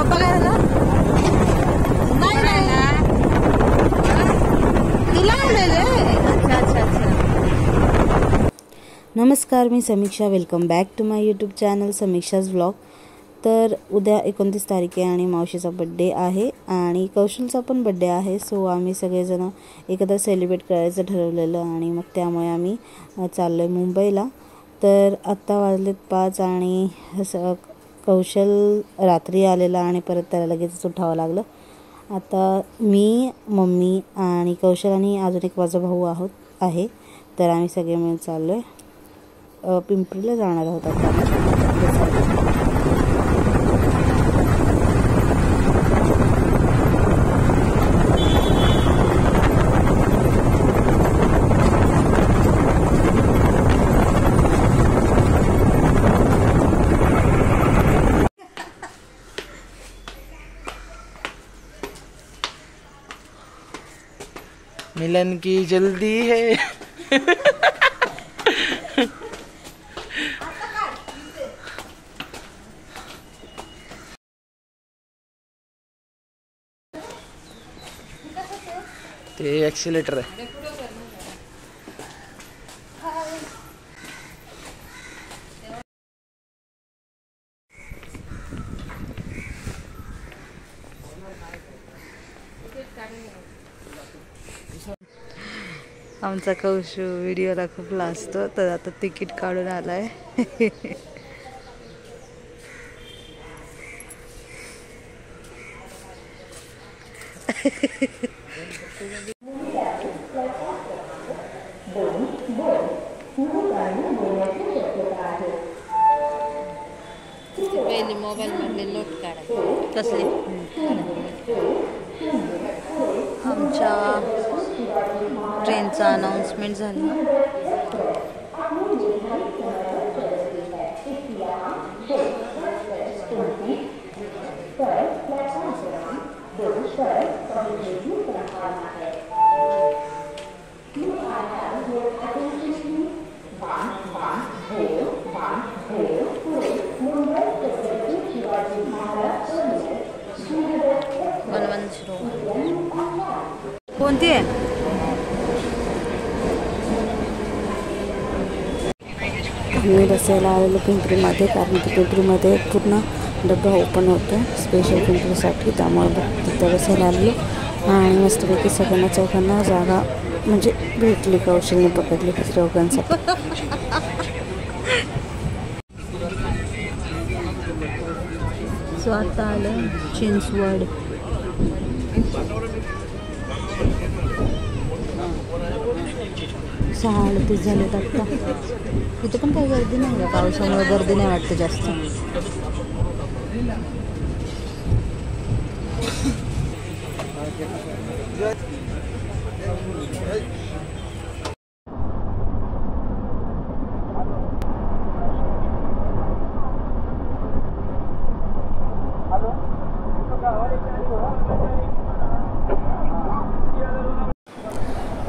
पप्पा काय झालं नाही नाही तुला अच्छा अच्छा अच्छा। नमस्कार, मी Samiksha. Welcome back to my YouTube channel Samiksha's vlog. तर उद्या 29 तारीख आहे आणि मावशीचा बड्डे आहे आणि कौशलचा पण बड्डे आहे। सो आम्ही सगळेजण एकदा सेलिब्रेट करायचं ठरवलेलं आणि मग त्यामुळे आम्ही चाललो आहे मुंबईला। तर आत्ता वाजलेत 5 आणि कौशल रात्री आलेला आणि परत त्याला लगेच उठावं लागलं। आता मी, मम्मी आणि कौशल आणि अजून एक माझा भाऊ आहे। तर आम्ही सगळे मिळून चाललो आहे पिंपरीला जाणार आहोत आता। मिलन की जल्दी है। ते एक्सीलेटर आहे। आमचा कौशू व्हिडिओला खूप लाजतो, तर आता तिकीट काढून आलाय। पहिले मोबाईल मधले लोट काढायचे कसले आमच्या ट्रेनचा अनाउन्समेंट झाली। कोणती आहे? मी बसायला आलेलो पिंपरीमध्ये, कारण की पिंपरीमध्ये पूर्ण डब्बा ओपन होतो स्पेशल पिंपरीसाठी, त्यामुळे तिथं बसायला आलेलो आणि मस्तपैकी सगळ्यांना चौघांना जागा म्हणजे भेटली, कौशलने पकडली चौघांसाठी। सो आता आलं चिंचवड। 6:38 झालेत आत्ता। इथं पण काही गर्दी नाही का? पावसामुळे गर्दी नाही वाटतं जास्त।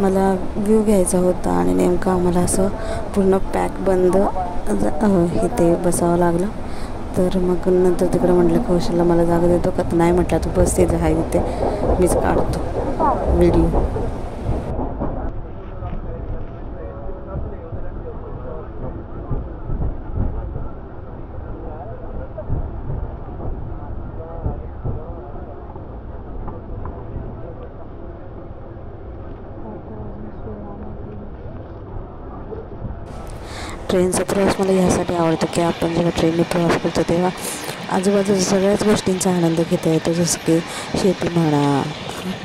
मला व्ह्यू घ्यायचा होता आणि नेमकं आम्हाला असं पूर्ण पॅक बंद इथे बसावं लागलं। तर मग नंतर तिकडे म्हटलं कौशलला मला जागा देतो का? तर नाही म्हटलं, तू बस तिथे आहे इथे, मीच काढतो व्हिडिओ। ट्रेनचा प्रवास मला ह्यासाठी आवडतो की आपण जेव्हा ट्रेनने प्रवास करतो तेव्हा आजूबाजूच्या सगळ्याच गोष्टींचा आनंद घेता येतो, जसं की शेती म्हणा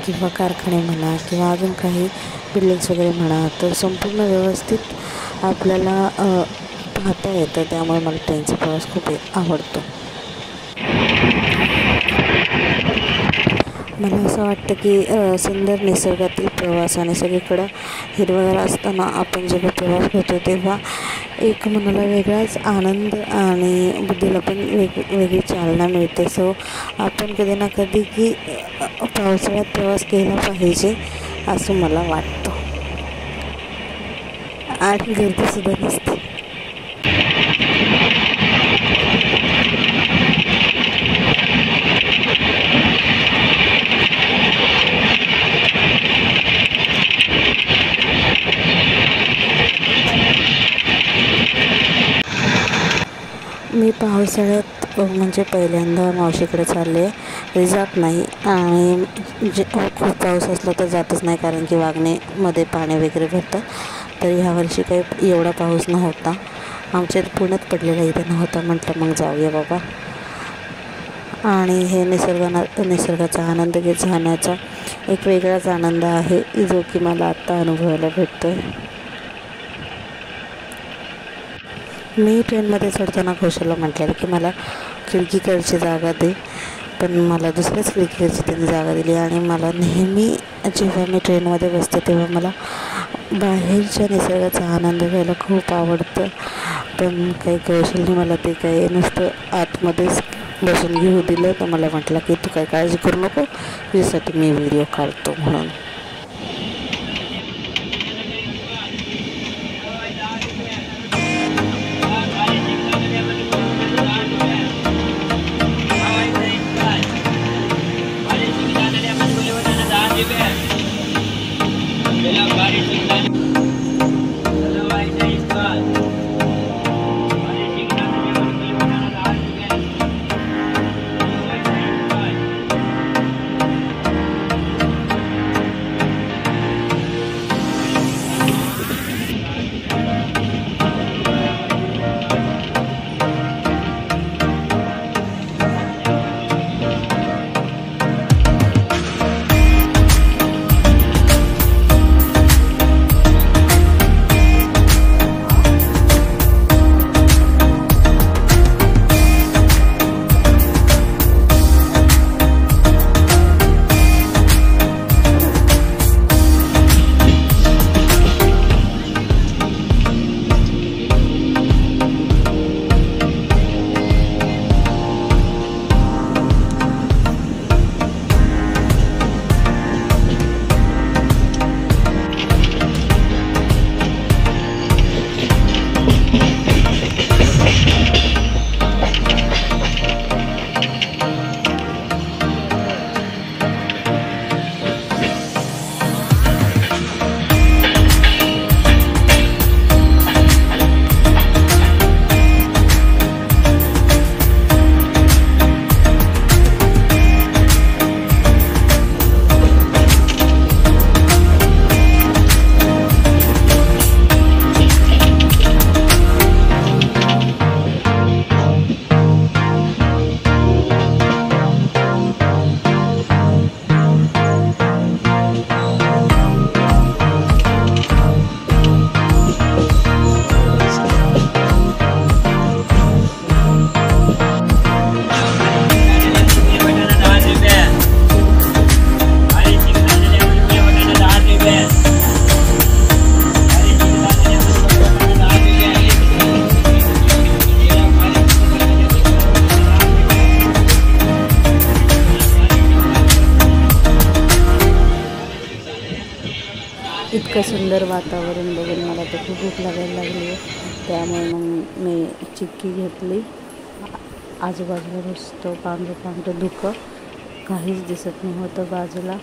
किंवा कारखाने म्हणा किंवा अजून काही बिल्डिंग्स वगैरे म्हणा, तर संपूर्ण व्यवस्थित आपल्याला पाहता येतं। त्यामुळे मला ट्रेनचा प्रवास खूप आवडतो। मला असं वाटतं की सुंदर निसर्गातील प्रवास आणि सगळीकडं हिरवगार असताना आपण जेव्हा प्रवास करतो तेव्हा एक मनाला वेगळाच आनंद आणि बुद्धीला पण वेगळी चालना मिळते। सो आपण कधी ना कधी की पावसाळ्यात प्रवास केला पाहिजे असं मला वाटतं आणि गर्दीसुद्धा नसते। पावसाळ्यात म्हणजे पहिल्यांदा मावशीकडे चालले, तरी जात नाही आणि खूप पाऊस असला तर जातच नाही, कारण की वागणेमध्ये पाणी वगैरे भरतं. तर ह्या वर्षी काही एवढा पाऊस नव्हता, आमच्या पुण्यात पडलेला इथे नव्हता. म्हटलं मग जाऊया बाबा. आणि हे निसर्गाचा आनंद घेत जाण्याचा एक वेगळाच आनंद आहे, जो की मला आत्ता अनुभवायला भेटतो आहे. मी ट्रेनमध्ये चढताना कौशलला म्हटलेलं की मला खिडकीकडची जागा दे, पण मला दुसऱ्याच खिडकीकडची त्यांनी जागा दिली. आणि मला नेहमी जेव्हा मी ट्रेनमध्ये बसते तेव्हा मला बाहेरच्या निसर्गाचा आनंद घ्यायला खूप आवडतं. पण काही कौशलने मला ते काही नुसतं आतमध्येच बसून घेऊ दिलं. तर मला म्हटलं की तू काही काळजी करू नको, तुझ्यासाठी मी व्हिडिओ काढतो म्हणून. इतकं सुंदर वातावरण बघून मला तर खूप भूक लागायला लागली आहे. त्यामुळे मग मी चिक्की घेतली. आजूबाजूला नुसतं पांढरं पांढरं धुकं, काहीच दिसत नव्हतं बाजूला.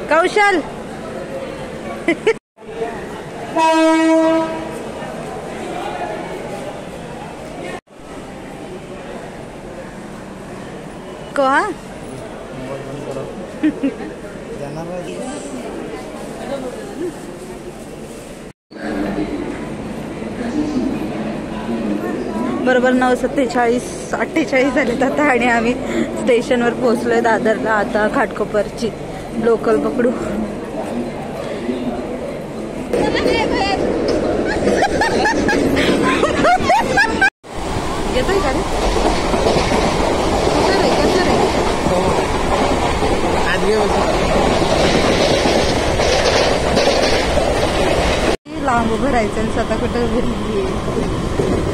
कौशल को बरोबर 9:47-48 झालेत आता आणि आम्ही स्टेशनवर पोहोचलोय दादरला. आता घाटकोपरची लोकल पकडू. येतोय का रे? लांब उभं राहायचं आणि स्वतः कुठं घरी.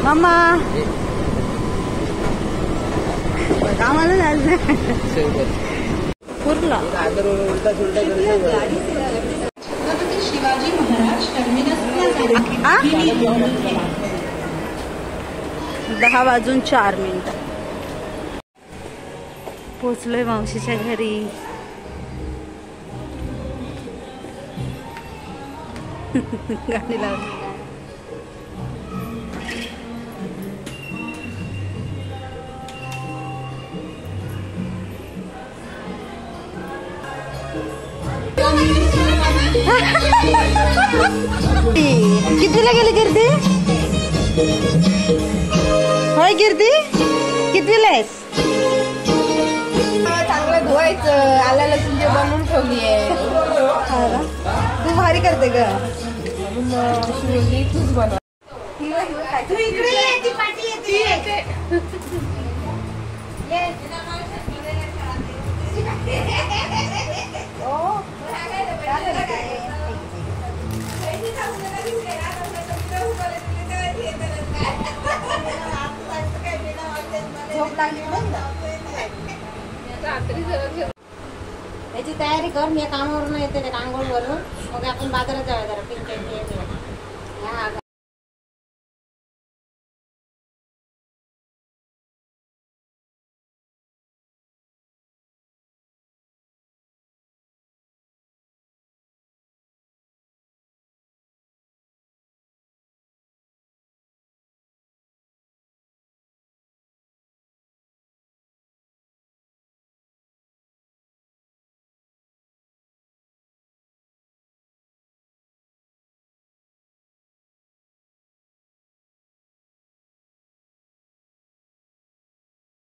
मामा आम्हाला जायचं नाही. पुरला शिवाजी महाराज टर्मिनसला 10:04 पोचलोय मावशीच्या घरी. गाडी लावली. कितीला गेली कीर्ती? होय कीर्ती, कितवीला आहेस? चांगलं धुवायचं. आला लसूण जे बनवून ठेवली आहे. तू भारी करते ग. तूच बनव. याची तयारी कर. मी कामावरून येते त्या कांगोळीवरून. मग आपण बाजारात जाऊया जरा पिंक